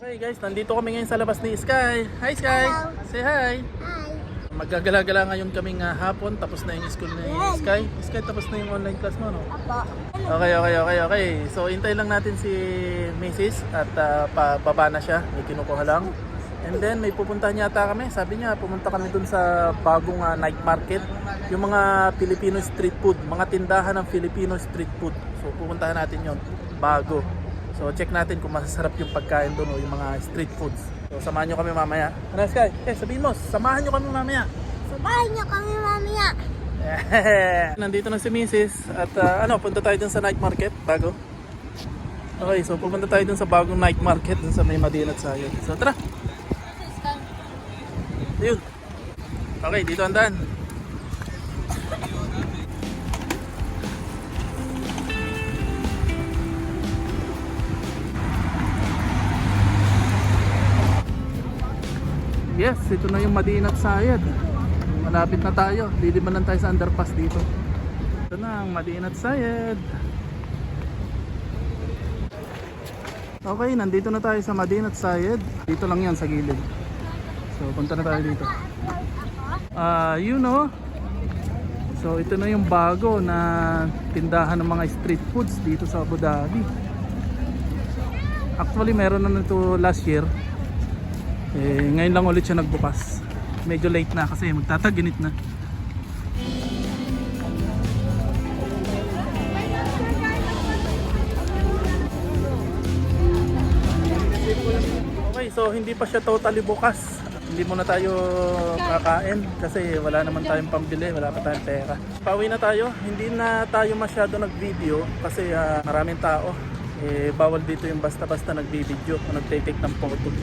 Okay guys, nandito kami ngayon sa labas ni Sky. Hi Sky! Hello. Say hi! Hi. Maggagala-gala ngayon kaming hapon. Tapos na yung school ni Sky. Sky, tapos na yung online class mo, no? Apo. Okay. So, hintay lang natin si Mrs. At pababa na siya. May kinukuha lang. And then, may pupuntahan yata kami. Sabi niya, pumunta kami dun sa bagong night market. Yung mga Filipino street food. Mga tindahan ng Filipino street food. So, pupuntahan natin yon bago. So, check natin kung masasarap yung pagkain doon o yung mga street foods. So, samahan nyo kami mamaya. Ano, Sky? Sabihin mo, samahan nyo kami mamaya. Sabahin niyo kami mamaya. Nandito na si Mrs. At punta tayo dun sa night market bago. Okay, so pupunta tayo dun sa bagong night market dun sa may Madinat Sayed. So tara. Ayun. Okay, dito ang daan. Yes, ito na yung Madinat Sayed. Malapit na tayo. Liliman lang tayo sa underpass dito. Ito na ang Madinat Sayed. Okay, nandito na tayo sa Madinat Sayed. Dito lang yan sa gilid. So, punta na tayo dito. So, ito na yung bago na tindahan ng mga street foods dito sa Abu Dhabi. Actually, meron na nito last year. Ngayon lang ulit siya nagbukas. Medyo late na kasi magtataginit na. Okay, so hindi pa siya totally bukas. Hindi muna tayo kakain kasi wala naman tayong pambili, wala pa tayong pera. Pauwi na tayo. Hindi na tayo masyado nag-video kasi maraming tao. Bawal dito yung basta-basta nag-video o nag-take ng photo.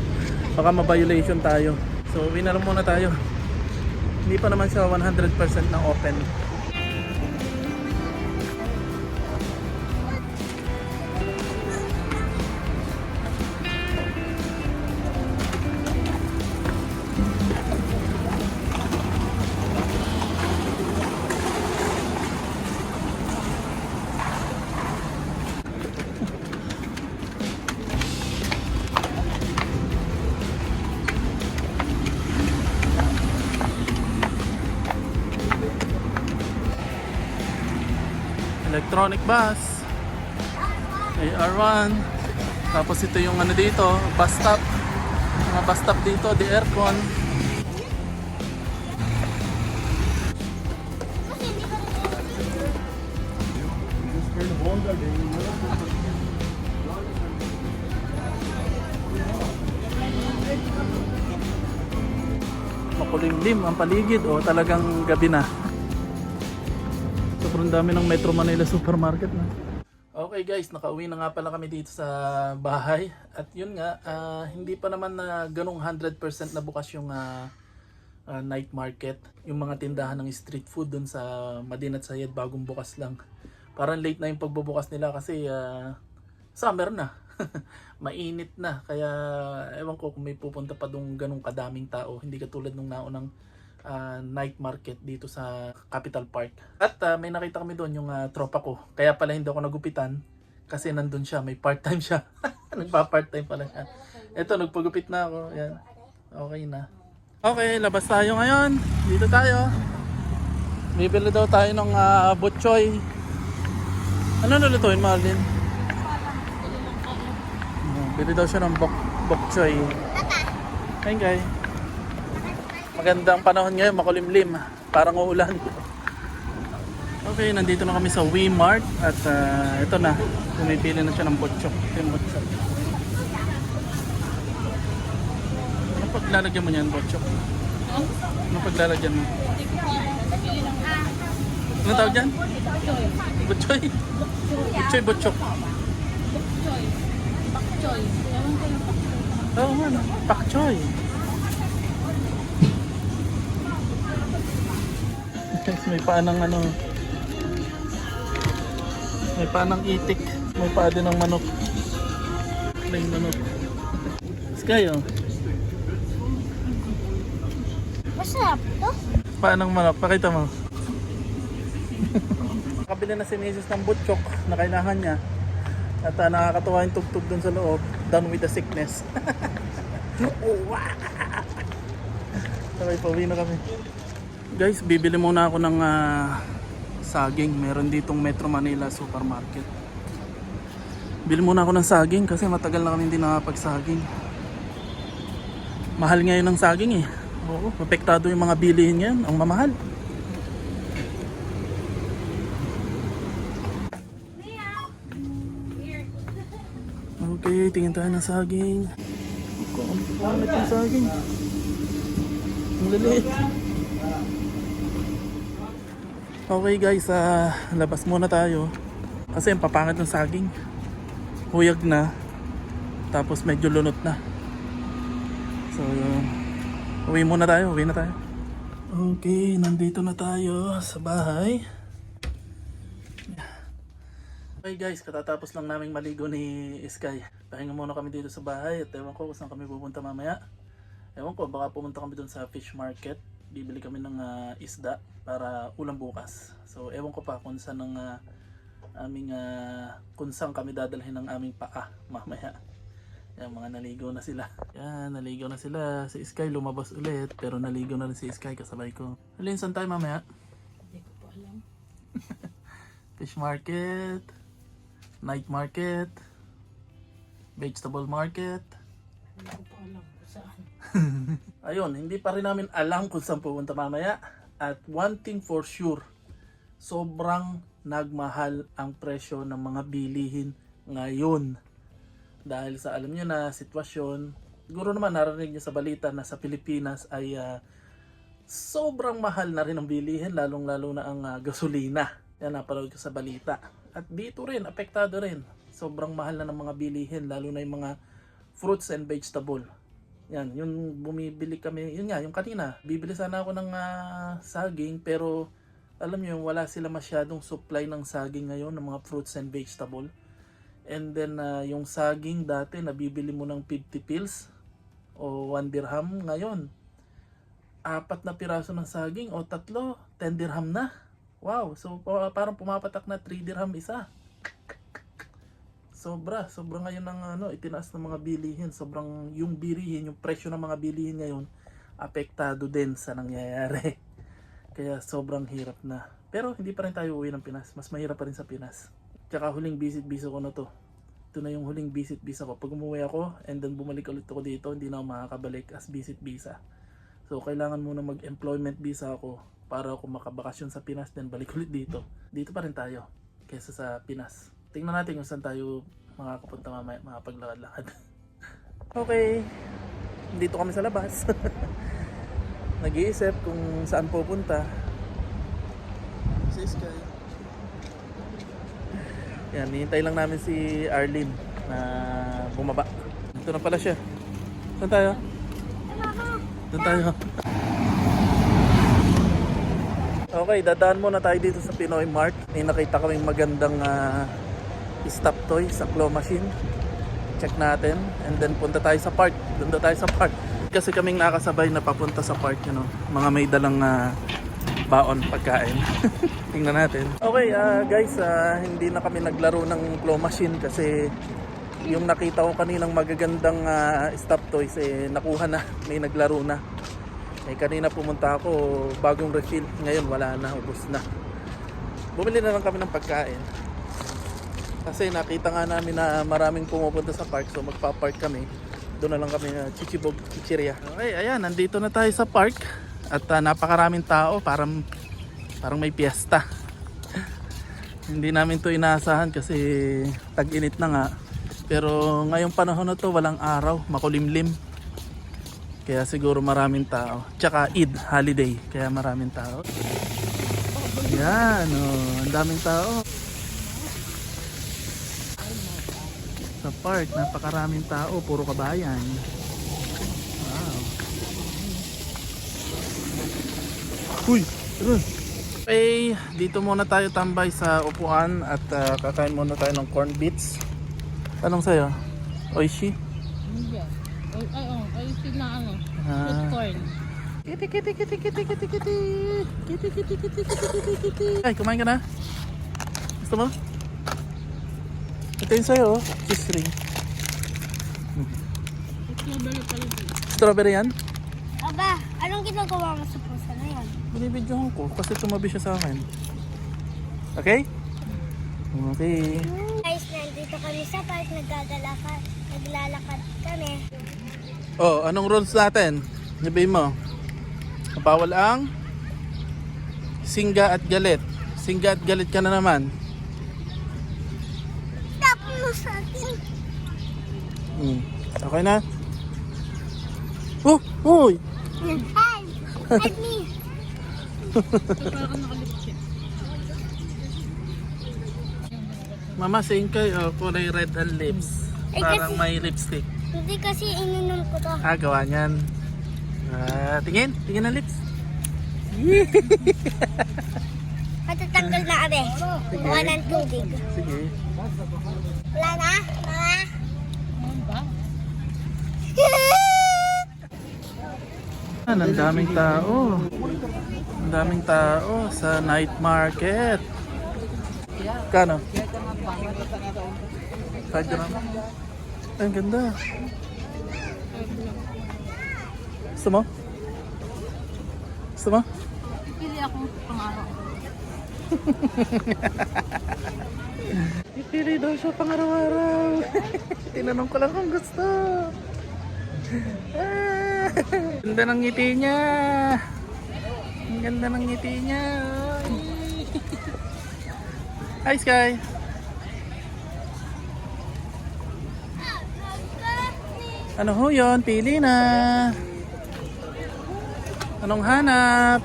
Baka ma-violation tayo. So uwi na lang muna tayo. Hindi pa naman siya 100% na open. Electronic bus AR1. Tapos ito yung ano dito, bus stop. Mga bus stop dito, the aircon. Makulimlim ang paligid o talagang gabi na. Sobrang dami ng Metro Manila supermarket na. Okay guys, nakauwi na nga pala kami dito sa bahay. At yun nga, hindi pa naman na ganong 100% na bukas yung night market. Yung mga tindahan ng street food dun sa Madinat Sayed, bagong bukas lang. Parang late na yung pagbubukas nila kasi summer na. Mainit na. Kaya ewan ko kung may pupunta pa dong ganong kadaming tao. Hindi katulad nung naunang night market dito sa Capital Park. At may nakita kami doon yung tropa ko. Kaya pala hindi ako nagupitan kasi nandun siya, may part-time siya. Nagpa-part-time pala siya. Eto, nagpagupit na ako. Yan. Okay na. Okay, labas tayo ngayon. Dito tayo. Bibili daw tayo ng butchoy. Ano nalutuin, Marlin? Bili daw siya ng bokchoy. Ayun guys. Magandang panahon ngayon, makulimlim. Parang uulan. Okay, nandito na kami sa Wmart. At ito na, pumipili na siya ng butchok. Ito yung butchok. Ano paglalagyan mo niyan, butchok? Ano paglalagyan mo? Ano tawag dyan? Butchoy? Butchoy, butchok. Pakchoy. Oo man, pakchoy. May paa ng may paa ng itik, may paa din ng manok. Plain manok. Sky, oh. Masarap to. Paa ng manok, pakita mo. Nakabili na si Mrs. ng butchok na kailangan niya. At nakakatuwa yung tugtog dun sa loob. Done with the sickness. Okay, pauwi na kami. Guys, bibili muna ako ng saging. Meron ditong Metro Manila Supermarket. Bili muna ako ng saging kasi matagal na kami hindi nakapagsaging. Mahal ngayon ng saging eh. Oo, apektado yung mga bilihin ngayon. Ang mamahal. Okay, tingin tayo ng saging. Ang pangit ng saging. Ang laliit. Okay guys, labas muna tayo. Kasi ang papangit ng saging. Huyag na. Tapos medyo lunot na. So, uwi muna tayo. Uwi na tayo. Okay, nandito na tayo sa bahay. Okay guys, katatapos lang naming maligo ni Sky. Pahinga muna kami dito sa bahay at ewan ko kung saan kami pupunta mamaya. Ewan ko, baka pumunta kami dun sa fish market. Bibili kami ng isda para ulam bukas. So ewan ko pa kung saan ng kung saan kami dadalhin ng aming paa mamaya. Yan, mga naligo na sila. Yan, naligo na sila. Si Sky lumabas ulit pero naligo na rin si Sky kasabay ko. Alin, saan tayo mamaya? Hindi ko po alam. Fish market, night market, vegetable market. Hindi ko po alam kung saan. Ayun, hindi pa rin namin alam kung saan pupunta mamaya. At one thing for sure, sobrang nagmahal ang presyo ng mga bilihin ngayon. Dahil sa alam nyo na sitwasyon, siguro naman narinig nyo sa balita na sa Pilipinas ay sobrang mahal na rin ang bilihin, lalong lalo na ang gasolina. Yan, napanood ko sa balita. At dito rin, apektado rin. Sobrang mahal na ng mga bilihin, lalo na yung mga fruits and vegetable. Yan, yung bumibili kami, yun nga, yung kanina, bibili sana ako ng saging, pero alam nyo, wala sila masyadong supply ng saging ngayon, ng mga fruits and vegetable. And then, yung saging dati, nabibili mo ng 50 pills o 1 dirham. Ngayon, 4 na piraso ng saging o 3, 10 dirham na. Wow, so parang pumapatak na 3 dirham isa. Sobra ngayon ng itinaas ng mga bilihin. Sobrang yung bilihin, yung presyo ng mga bilihin ngayon apektado din sa nangyayari. Kaya sobrang hirap na. Pero hindi pa rin tayo uwi ng Pinas. Mas mahirap pa rin sa Pinas. Tsaka huling visit visa ko na to. Ito na yung huling visit visa ko. Pag umuwi ako and then bumalik ulit ako dito, hindi na ako makakabalik as visit visa. So kailangan muna mag-employment visa ako para ako makabakasyon sa Pinas then balik ulit dito. Dito pa rin tayo kaysa sa Pinas. Tingnan natin kung saan tayo makakapunta mamaya, makapaglakad-lakad. Okay, dito kami sa labas. Nag-iisip kung saan pupunta. Si Sky. Yan, hihintay lang namin si Arlene na bumaba. Ito na pala siya. Saan tayo? Saan tayo? Okay, dadaan muna tayo dito sa Pinoy Mart. May nakita kaming magandang stop toy sa claw machine. Check natin. And then punta tayo sa park. Punta tayo sa park. Kasi kaming nakasabay na papunta sa park. You know, mga may dalang baon pagkain. Tingnan natin. Okay guys, hindi na kami naglaro ng claw machine kasi yung nakita ko kaninang magagandang stop toys nakuha na. May naglaro na. Kanina pumunta ako, bagong refill. Ngayon wala na, ubos na. Bumili na lang kami ng pagkain. Kasi nakita nga namin na maraming pumupunta sa park, so magpa-park kami. Doon na lang kami chichibog, chichirya. Okay, ayan, nandito na tayo sa park. At napakaraming tao, parang may piyesta. Hindi namin to inaasahan kasi tag-init na nga. Pero ngayong panahon na to, walang araw, makulimlim. Kaya siguro maraming tao. Tsaka Eid, holiday, kaya maraming tao. Yan, ang daming tao. Sa park, napakaraming tao, puro kabayan. Wow. Uy, okay, dito muna tayo tambay sa upuan at kakain muna tayo ng corn beets. Anong sa'yo? Oishi? Hindi. Ay, na ano. Sweet corn. Kitty. Ay, kumain ka na? Gusto mo? Ito yung sa'yo, cheese ring. Strawberry pala ito. Strawberry yan? Aba, anong ginagawa mo sa pusa na yan? Binibidyohan ko kasi tumabi siya sa akin. Okay? Okay. Guys, nandito kami sa park, naglalakad kami. Oh, anong rules natin? Sabihin mo. Bawal ang singga at galit. Singga at galit ka na naman. Stop mo sa akin. Okay na? Oh! Uy! Hi! Help me! Parang nakalipstick. Mama, saying kay kulay red ang lips. Ay, Parang kasi- may lipstick. Hindi kasi ininom ko to. Gawa niyan. Tingin? Tingin ang lips. Matatanggal na abe. Kuha ng tubig. Sige. Wala na? Mga? Ano ba? Ang daming tao. Ang daming tao sa night market. Kano? 5 dirham. Ay, ang ganda. Gusto mo? Gusto mo? Pili akong pang-araw. Pipili daw siya pang araw-araw. Tinanong ko lang kung gusto. Ganda ng ngiti niya. Ang ganda ng ngiti niya. Hi, Sky. Ano ho yun? Pili na. Anong hanap?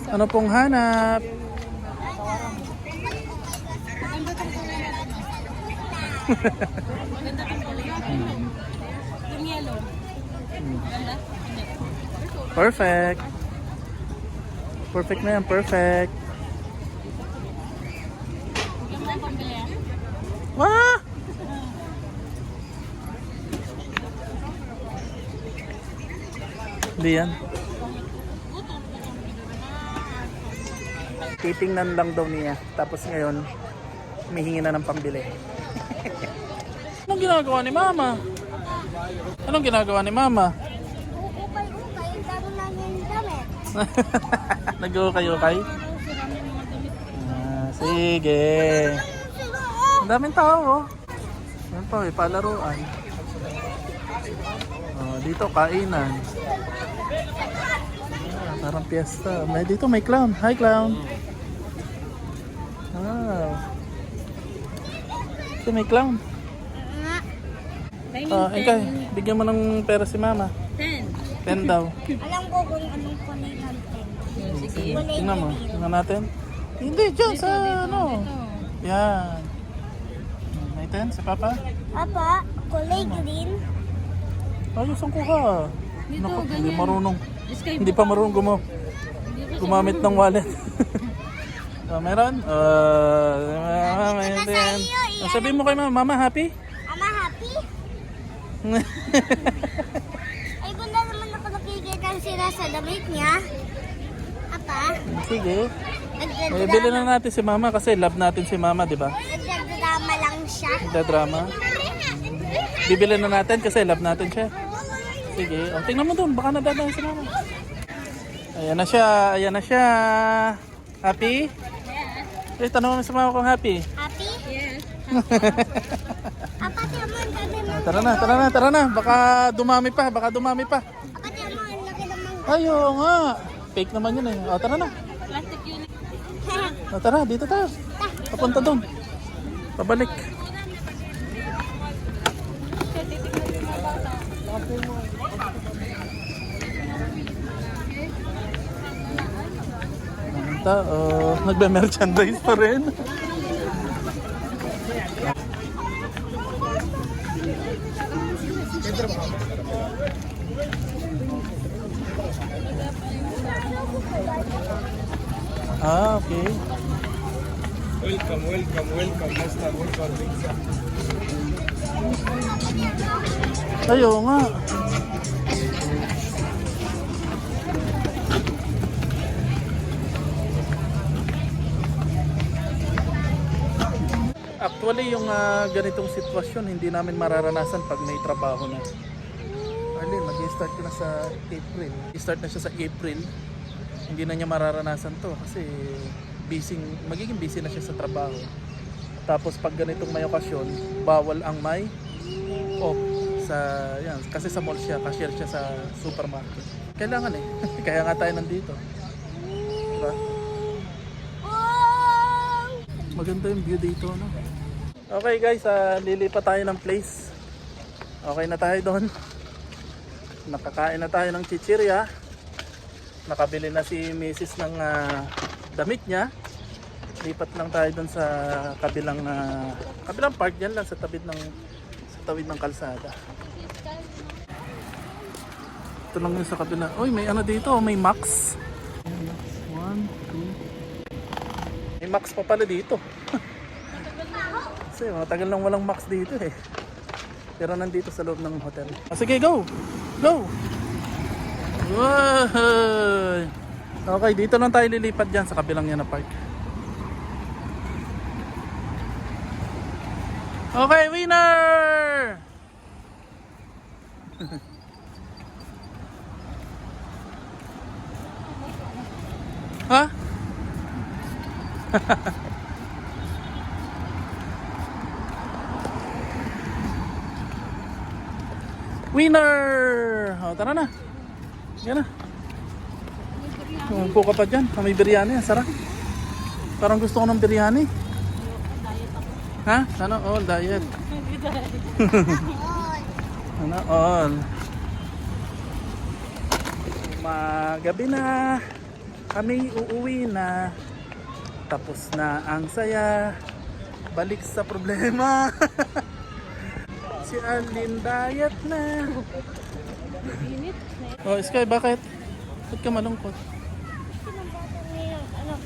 Ano pong hanap? Yung yellow. Ganda? Perfect. Perfect na yan, perfect. Yung mga pambili yan. Wah! Hindi yan. Titingnan lang daw niya. Tapos ngayon, humihingi na ng pambili. Anong ginagawa ni Mama? Anong ginagawa ni Mama? Ukay-ukay, ang dami namin damit. Nag-ukay-ukay? Sige. Ang daming tao, oh. Yan pa, may palaruan. Dito, kainan. Parang piyesta. Dito may clown. Hi, clown. Dito may clown. Ikay, bigyan mo ng pera si Mama. 10. 10 daw. Alam ko kung anong kulay ng tent. Sige. Tingnan mo. Tingnan natin. Hindi, dyan sa ano. Yan. May 10 si Papa? Papa, kulay green. Ayos ang kuha. Dito, Naku, ganyan. hindi marunong. Sky Hindi pa marunong gumamit ng wallet. Meron? May Ito na 10. sa'yo, iyan. Sabihin mo kay Mama, Mama, happy? Ama, happy? Ay, ganda naman ako nakikita sila sa damit niya. Apa? Sige. Bili na natin si Mama kasi love natin si Mama, di ba? Nagdrama lang siya. Nagda-drama. Bibili na natin kasi love natin siya. Sige. Tingnan mo doon, baka nadadaan si Mama. Ayan na siya, ayan na siya. Happy? Tanong mo sa Mama kung happy. Happy? Yes. Apa, tiyan mo, ang dami ng... Tara na. Baka dumami pa. Apa, tiyan mo, ang laki naman. Ayo nga. Fake naman yun eh. Tara na. Plastic unit. Tara, dito tayo. Papunta doon. Pabalik. Nagbe-merchandise pa rin. Okay. Welcome, master. Welcome. Ayo nga. Actually, yung ganitong sitwasyon, hindi namin mararanasan pag may trabaho na. Arlene, mag-start ka na sa April. I-start na siya sa April. Hindi na niya mararanasan to kasi magiging busy na siya sa trabaho. Tapos pag ganitong may okasyon, bawal ang may off yan, kasi sa mall siya, cashier siya sa supermarket. Kailangan eh. Kaya nga tayo nandito. Diba? Maganda yung view dito, no? Okay guys, lilipat tayo ng place. Okay na tayo doon. Nakakain na tayo ng chichirya. Nakabili na si Mrs. ng damit niya. Lipat lang tayo doon sa kabilang park diyan lang sa tawid ng kalsada. Ito lang yung sa kabila. Oy, may ano dito, may Max. 1, 2. May Max pa pala dito. Kasi matagal nang walang Max dito eh. Pero nandito sa loob ng hotel. Sige, go! Go! Wow! Okay, dito lang tayo lilipat dyan sa kabilang yan na park. Okay, winner! Ha? Winner! O, tara na. Yan na. Upo ka pa dyan. May biryani. Sarap. Parang gusto ko ng biryani. Ha? Ano? All diet. Ano? All. Magabi na. Kami uuwi na. Tapos na ang saya. Balik sa problema. Si Arlene diet na. Oh, Sky, bakit? Ba't ka malungkot?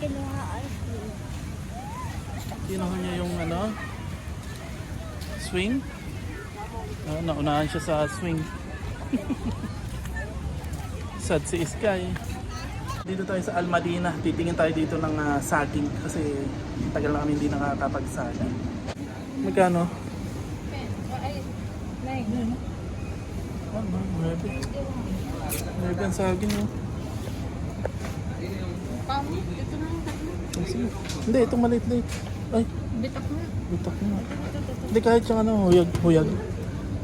Kinuha ice cream. Kinuha niya yung swing. Naunahan siya sa swing. Sad si Sky. Dito tayo sa Almadina. Titingin tayo dito ng saging kasi tagal na kami hindi nakakapag-saging. Magkano? Mayroon ang saging mo. Ito na yung tatlo. Hindi, itong maliit-liit. Ay, Bitak na. bitak na. Hindi, kahit yung huyag.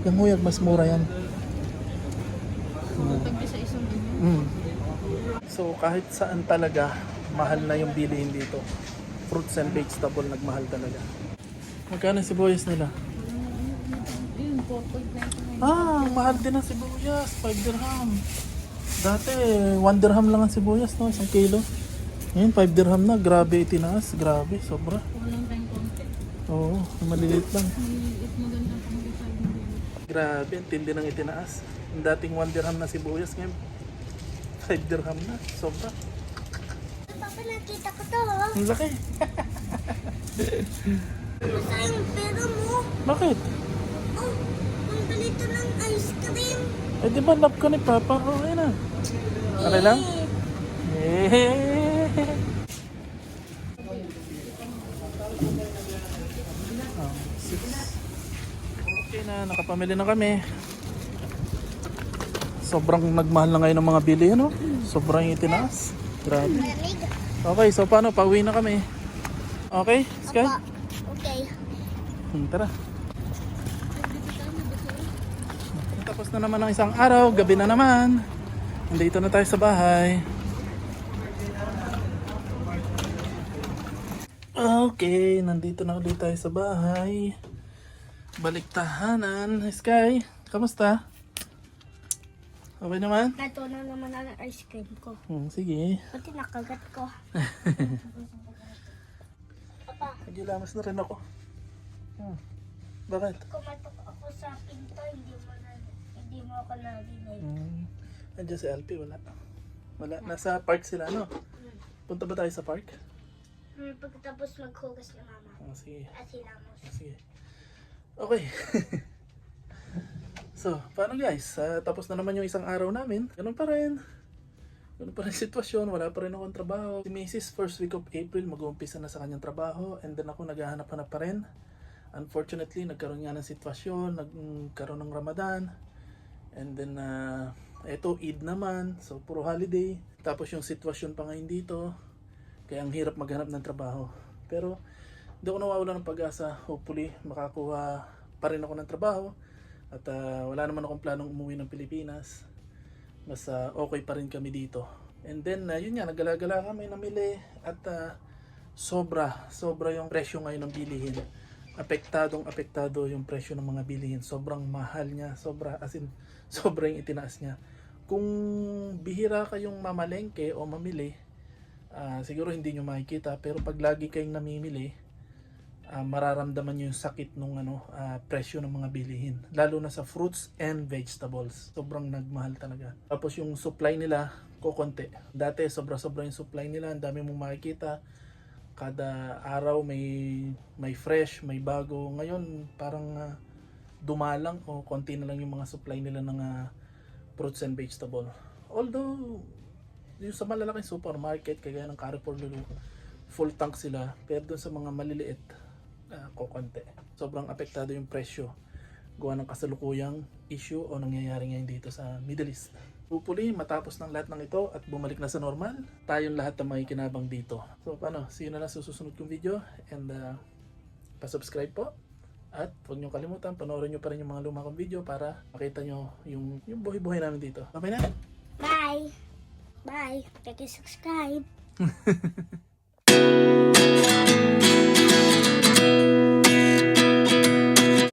Yung huyag, mas mura yan. Tagbi sa isang ganyan. So kahit saan talaga, mahal na yung bilihin dito. Fruits and vegetable, nagmahal talaga. Magkano sibuyas nila? Yun, 4.99. Mahal din ang sibuyas. 5 dirham. Dati, 1 dirham lang ang sibuyas, no? 1 kilo. Ngayon, 5 dirham na. Grabe itinaas. Grabe, sobra. Walang tayong konti. Oo, maliliit lang. Maliliit maganda pang design din. Grabe, ang tindi ng itinaas. Yung dating 1 dirham na sibuyas, ngayon 5 dirham na. Sobra. Papa, nakita ko to. Oh. Ang laki. Saan yung pera mo? Bakit? Oh, ang balito ng ice cream. Eh, di ba love ka ni Papa? Okay na. Okay lang? Eh. Okay na, nakapamili na kami. Sobrang nagmahal na ngayon ng mga bili, no? Sobrang itinaas. Grabe. Malamig. Okay, so paano? Pauwi na kami. Okay, Sky? Opo. Okay. Tara. Tapos na naman ang isang araw, gabi na naman. Nandito na tayo sa bahay. Okay, nandito na ulit tayo sa bahay. Balik tahanan. Sky, kamusta? Okay naman? Nato na naman ang ice cream ko. Sige. Pati nakagat ko. Papa, Nagilamas na rin ako. Bakit? kumatok ako sa pinto, hindi mo ako narinig. Andiyan si Alpi, wala. Nasa park sila, no? Punta ba tayo sa park? Pagkatapos maghugas ni mama. Sige. At hilamos. Sige. Okay. So, paano guys? Tapos na naman yung isang araw namin. Ganun pa rin. Ganun pa rin sitwasyon. Wala pa rin akong trabaho. Si Mrs. first week of April mag-uumpisa na sa kanyang trabaho. And then ako naghahanap-hanap pa rin. unfortunately, nagkaroon nga ng sitwasyon, nagkaroon ng Ramadan. And then, eto, Eid naman. So, puro holiday. Tapos yung sitwasyon pa ngayon dito. Kaya ang hirap maghanap ng trabaho. Pero, hindi ako nawawala ng pag-asa. Hopefully, makakuha pa rin ako ng trabaho. At wala naman akong planong umuwi ng Pilipinas. Mas okay pa rin kami dito. And then, yun nga, nagala-gala kami, namili. At sobra yung presyo ngayon ng bilihin. Apektado yung presyo ng mga bilihin. Sobrang mahal niya. Sobra yung itinaas niya. Kung bihira kayong mamalengke o mamili, siguro hindi nyo makikita. Pero pag lagi kayong namimili, mararamdaman nyo yung sakit ng presyo ng mga bilihin. Lalo na sa fruits and vegetables. Sobrang nagmahal talaga. Tapos yung supply nila, kokonti. Dati sobra-sobra yung supply nila. Ang dami mong makikita. Kada araw may fresh, may bago. Ngayon parang dumalang o konti na lang yung mga supply nila ng fruits and vegetable. Although yung sa malalaking supermarket kagaya ng Carrefour Lulu, full tank sila. Pero dun sa mga maliliit, kokonti. Sobrang apektado yung presyo gawa ng kasalukuyang issue o nangyayari ngayon dito sa Middle East. Hopefully, matapos ng lahat ng ito at bumalik na sa normal, tayong lahat ang makikinabang dito. So, see you na lang sa susunod kong video and pa-subscribe po. At huwag niyo kalimutan, panoorin niyo pa rin yung mga luma kong video para makita niyo yung buhay-buhay namin dito. Okay na? Bye. Bye. Subscribe.